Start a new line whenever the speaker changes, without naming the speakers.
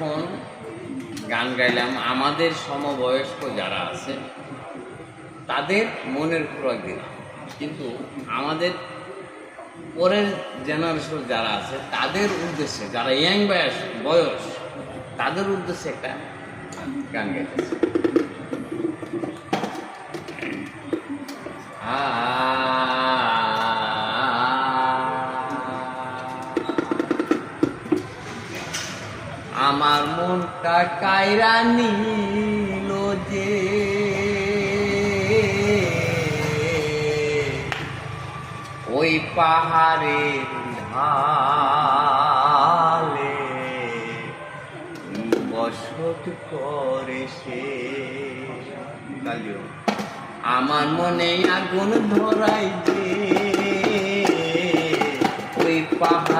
যখন গান গাইলাম আমাদের সমবয়স্ক যারা আছে তাদের মনের খোরাক দিলাম, কিন্তু আমাদের পরের জেনারেশন যারা আছে তাদের উদ্দেশ্যে, যারা ইয়াং বয়স তাদের উদ্দেশ্যে একটা গান গাইতেছে। আমার মনটা কায়রা নিল যে ওই পাহাড়ের ঢালে বসত করে সে। আমার মনে আগুন ধরাই যে ওই পাহাড়